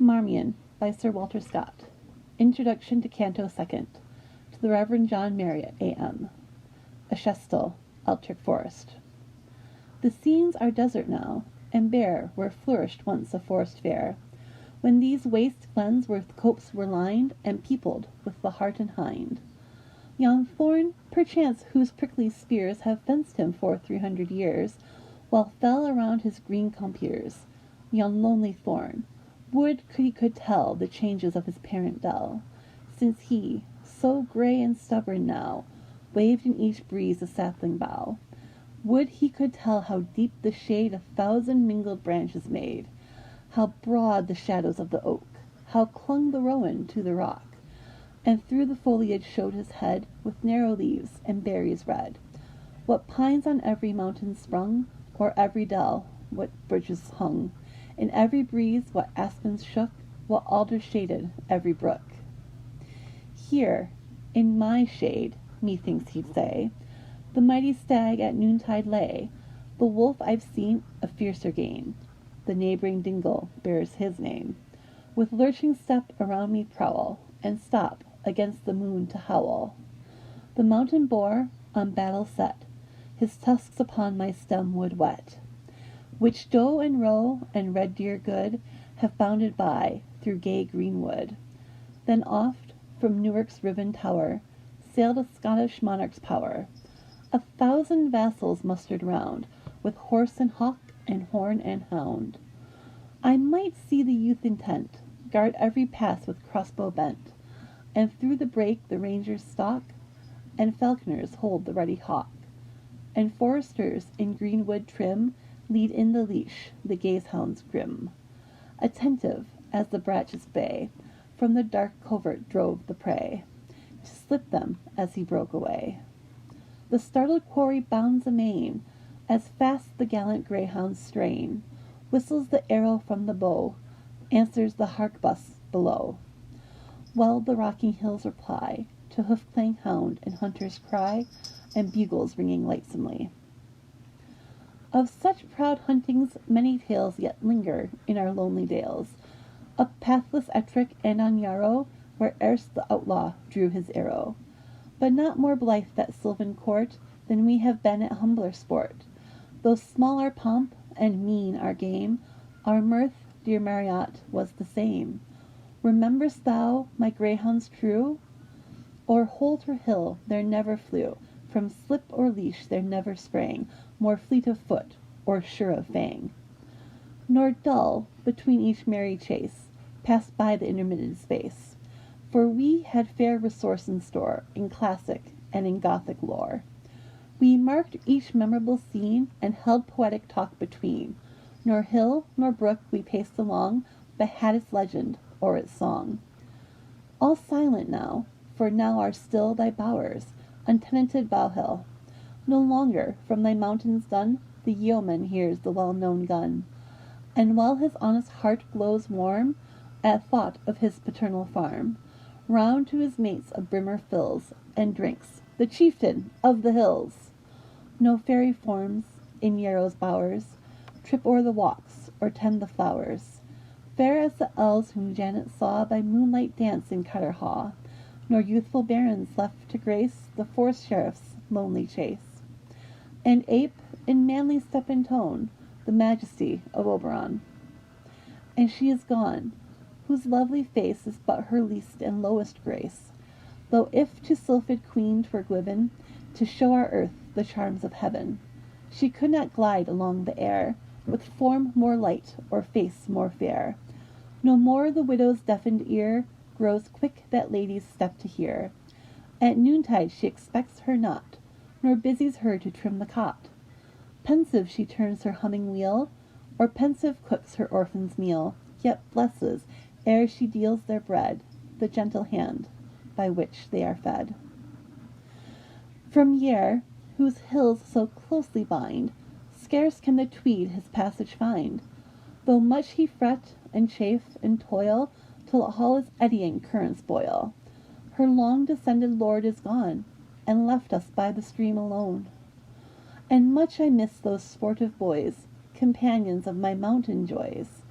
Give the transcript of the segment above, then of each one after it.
Marmion by Sir Walter Scott. Introduction to Canto 2nd. To the Reverend John Marriott, A.M. Ashestal, Eltrick Forest. The scenes are desert now, and bare where flourished once a forest fair, when these waste glens with copse were lined, and peopled with the hart and hind. Yon thorn, perchance, whose prickly spears have fenced him for 300 years, while fell around his green compeers, yon lonely thorn, would he could tell the changes of his parent dell, since he, so grey and stubborn now, waved in each breeze a sapling bough. Would he could tell how deep the shade 1,000 mingled branches made, how broad the shadows of the oak, how clung the rowan to the rock, and through the foliage showed his head with narrow leaves and berries red. What pines on every mountain sprung, o'er every dell what birches hung, in every breeze what aspens shook, what alders shaded every brook. Here, in my shade, methinks he'd say, the mighty stag at noontide lay. The wolf I've seen a fiercer game, the neighboring dingle bears his name. With lurching step around me prowl, and stop against the moon to howl. The mountain boar, on battle set, his tusks upon my stem would whet, which doe and roe and red deer good have bounded by through gay greenwood. Then oft from Newark's riven tower sailed a Scottish monarch's power, 1,000 vassals mustered round, with horse and hawk and horn and hound. I might see the youth intent guard every pass with crossbow bent, and through the brake the rangers stalk, and falconers hold the ruddy hawk, and foresters in greenwood trim lead in the leash the gazehounds grim. Attentive as the brach's bay from the dark covert drove the prey, to slip them as he broke away. The startled quarry bounds amain, as fast the gallant greyhounds strain. Whistles the arrow from the bow, answers the harquebuss below. Well the rocking hills reply to hoof-clang hound and hunter's cry, and bugles ringing lightsomely. Of such proud huntings many tales yet linger in our lonely dales, up pathless Ettrick and on Yarrow, where erst the outlaw drew his arrow. But not more blithe that sylvan court than we have been at humbler sport. Though small our pomp and mean our game, our mirth, dear Marriott, was the same. Remember'st thou my greyhounds true? O'er holt or hill there never flew, from slip or leash there never sprang, more fleet of foot or sure of fang. Nor dull, between each merry chase, passed by the intermitted space, for we had fair resource in store, in classic and in Gothic lore. We marked each memorable scene, and held poetic talk between. Nor hill nor brook we paced along, but had its legend or its song. All silent now, for now are still thy bowers, untenanted Bowhill. No longer from thy mountains dun the yeoman hears the well-known gun, and while his honest heart glows warm at thought of his paternal farm, round to his mates a brimmer fills, and drinks, the chieftain of the hills. No fairy forms in Yarrow's bowers trip o'er the walks or tend the flowers, fair as the elves whom Janet saw by moonlight dance in Cutterhaw, nor youthful barons left to grace the forest sheriff's lonely chase, and ape in manly step and tone the majesty of Oberon. And she is gone, whose lovely face is but her least and lowest grace, though if to sylphid queen 'twere given to show our earth the charms of heaven, she could not glide along the air with form more light or face more fair. No more the widow's deafened ear grows quick that lady's step to hear. At noontide she expects her not, nor busies her to trim the cot. Pensive she turns her humming wheel, or pensive cooks her orphans' meal, yet blesses, ere she deals their bread, the gentle hand by which they are fed. From Yare, whose hills so closely bind, scarce can the Tweed his passage find, though much he fret and chafe and toil, till all his eddying currents boil. Her long-descended lord is gone, and left us by the stream alone. And much I miss those sportive boys, companions of my mountain joys,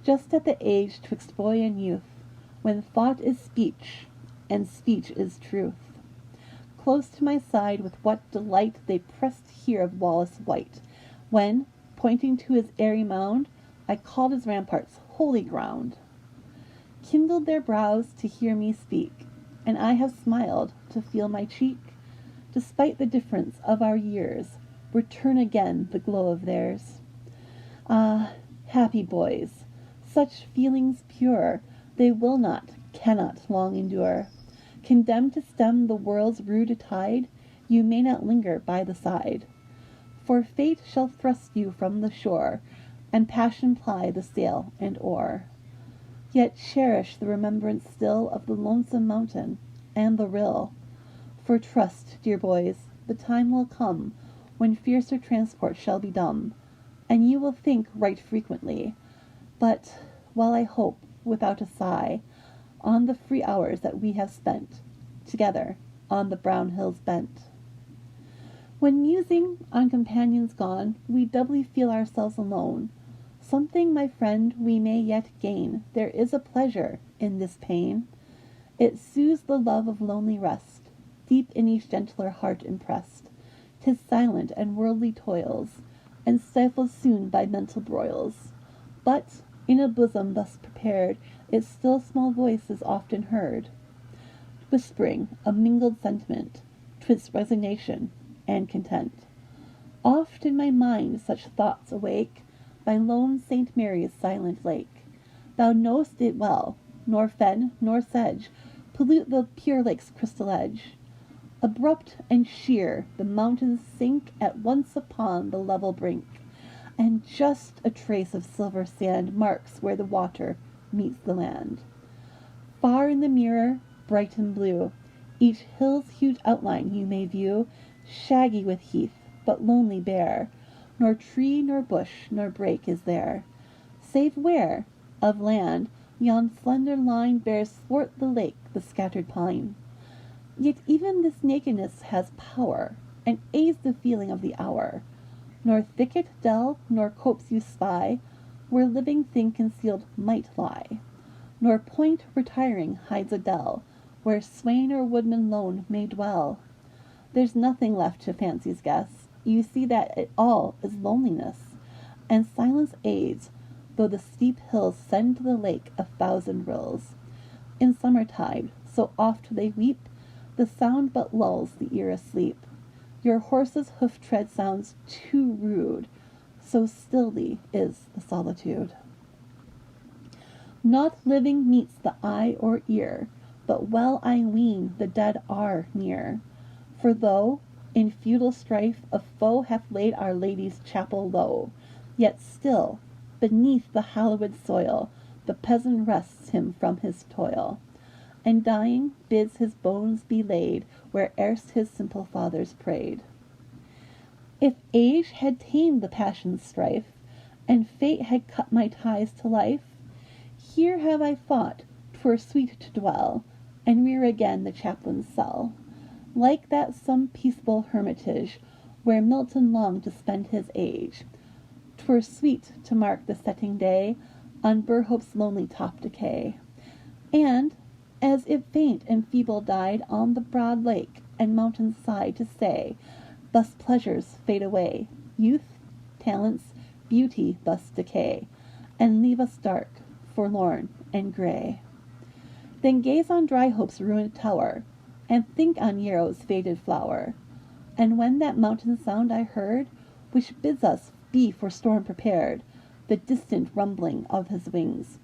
just at the age twixt boy and youth, when thought is speech, and speech is truth. Close to my side with what delight they pressed here of Wallace white, when, pointing to his airy mound, I called his ramparts holy ground. Kindled their brows to hear me speak, and I have smiled to feel my cheek, despite the difference of our years, return again the glow of theirs. Ah, happy boys, such feelings pure they will not, cannot long endure. Condemned to stem the world's rude tide, you may not linger by the side. For fate shall thrust you from the shore, and passion ply the sail and oar. Yet cherish the remembrance still of the lonesome mountain and the rill. For trust, dear boys, the time will come when fiercer transport shall be dumb, and you will think right frequently, but while I hope, without a sigh, on the free hours that we have spent together on the brown hills bent. When musing on companions gone, we doubly feel ourselves alone. Something, my friend, we may yet gain. There is a pleasure in this pain. It soothes the love of lonely rest, deep in each gentler heart impressed. 'Tis silent and worldly toils, and stifled soon by mental broils. But in a bosom thus prepared, its still small voice is often heard, whispering a mingled sentiment, 'twixt resignation and content. Oft in my mind such thoughts awake, by lone St. Mary's silent lake. Thou know'st it well, nor fen nor sedge pollute the pure lake's crystal edge. Abrupt and sheer, the mountains sink at once upon the level brink, and just a trace of silver sand marks where the water meets the land. Far in the mirror, bright and blue, each hill's huge outline you may view, shaggy with heath, but lonely bare, nor tree nor bush nor brake is there, save where, of land, yon slender line bears thwart the lake the scattered pine. Yet even this nakedness has power, and aids the feeling of the hour. Nor thicket, dell, nor copse you spy, where living thing concealed might lie. Nor point retiring hides a dell, where swain or woodman lone may dwell. There's nothing left to fancy's guess. You see that it all is loneliness, and silence aids, though the steep hills send to the lake 1,000 rills. In summertide, so oft they weep, the sound but lulls the ear asleep. Your horse's hoof tread sounds too rude, so stilly is the solitude. Not living meets the eye or ear, but well I ween the dead are near. For though, in feudal strife, a foe hath laid Our Lady's chapel low, yet still, beneath the hallowed soil, the peasant rests him from his toil, and dying bids his bones be laid where erst his simple fathers prayed. If age had tamed the passion's strife, and fate had cut my ties to life, here have I thought 'twere sweet to dwell, and rear again the chaplain's cell, like that some peaceable hermitage, where Milton longed to spend his age. 'Twere sweet to mark the setting day on Burhope's lonely top decay, and, as it faint and feeble died on the broad lake and mountain's side, to say, thus pleasures fade away, youth, talents, beauty thus decay, and leave us dark, forlorn, and grey. Then gaze on Dryhope's ruined tower, and think on Yarrow's faded flower. And when that mountain sound I heard, which bids us be for storm prepared, the distant rumbling of his wings,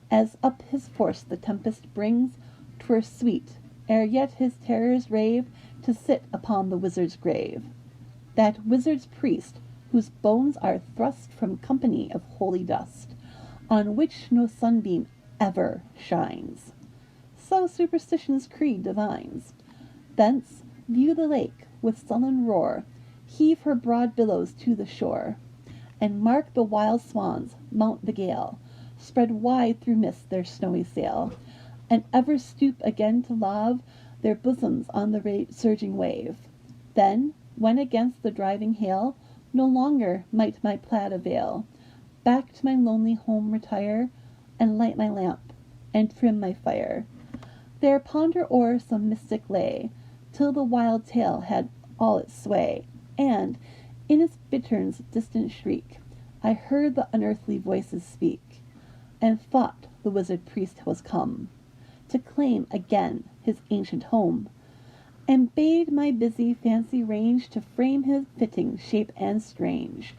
as up his force the tempest brings, 'twere sweet, ere yet his terrors rave, to sit upon the wizard's grave, that wizard's priest, whose bones are thrust from company of holy dust, on which no sunbeam ever shines. So superstition's creed divines. Thence view the lake with sullen roar, heave her broad billows to the shore, and mark the wild swans mount the gale, spread wide through mist their snowy sail, and ever stoop again to lave their bosoms on the surging wave. Then, when against the driving hail no longer might my plaid avail, back to my lonely home retire, and light my lamp, and trim my fire. There ponder o'er some mystic lay, till the wild tale had all its sway, and, in its bittern's distant shriek, I heard the unearthly voices speak, and thought the wizard priest was come to claim again his ancient home, and bade my busy fancy range to frame his fitting shape and strange,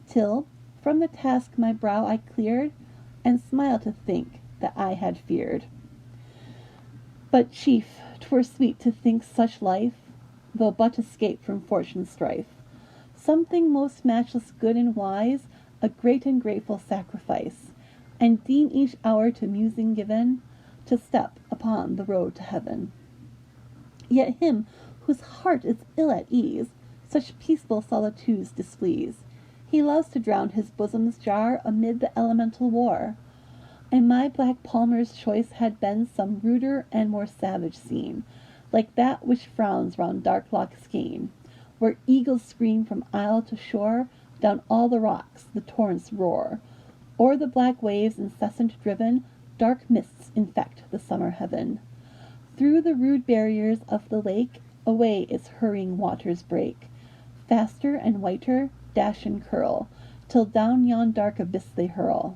till from the task my brow I cleared, and smiled to think that I had feared. But, chief, 'twere sweet to think such life, though but escape from fortune's strife, something most matchless good and wise, a great and grateful sacrifice, and deem each hour to musing given, to step upon the road to heaven. Yet him whose heart is ill at ease, such peaceful solitudes displease. He loves to drown his bosom's jar amid the elemental war, and my black palmer's choice had been some ruder and more savage scene, like that which frowns round dark Loch Skene, where eagles scream from isle to shore, down all the rocks the torrents roar, o'er the black waves incessant driven, dark mists infect the summer heaven. Through the rude barriers of the lake, away its hurrying waters break, faster and whiter, dash and curl, till down yon dark abyss they hurl.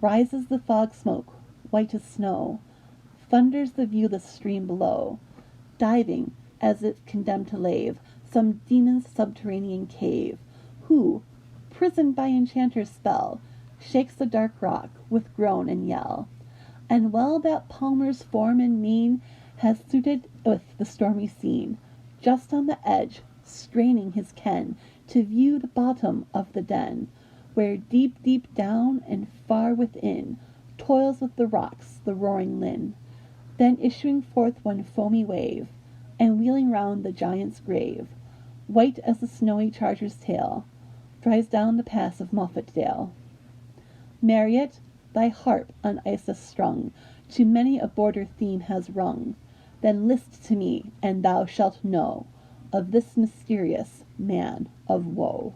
Rises the fog smoke, white as snow, thunders the viewless stream below, diving, as if condemned to lave, some demon's subterranean cave, who, prisoned by enchanter's spell, shakes the dark rock with groan and yell. And well that palmer's form and mien has suited with the stormy scene, just on the edge, straining his ken to view the bottom of the den, where deep, deep down and far within toils with the rocks the roaring Lynn, then issuing forth one foamy wave, and wheeling round the giant's grave, white as the snowy charger's tail, drives down the pass of Moffat Dale. Marriott, thy harp on Isis strung, to many a border theme has rung. Then list to me, and thou shalt know of this mysterious man of woe.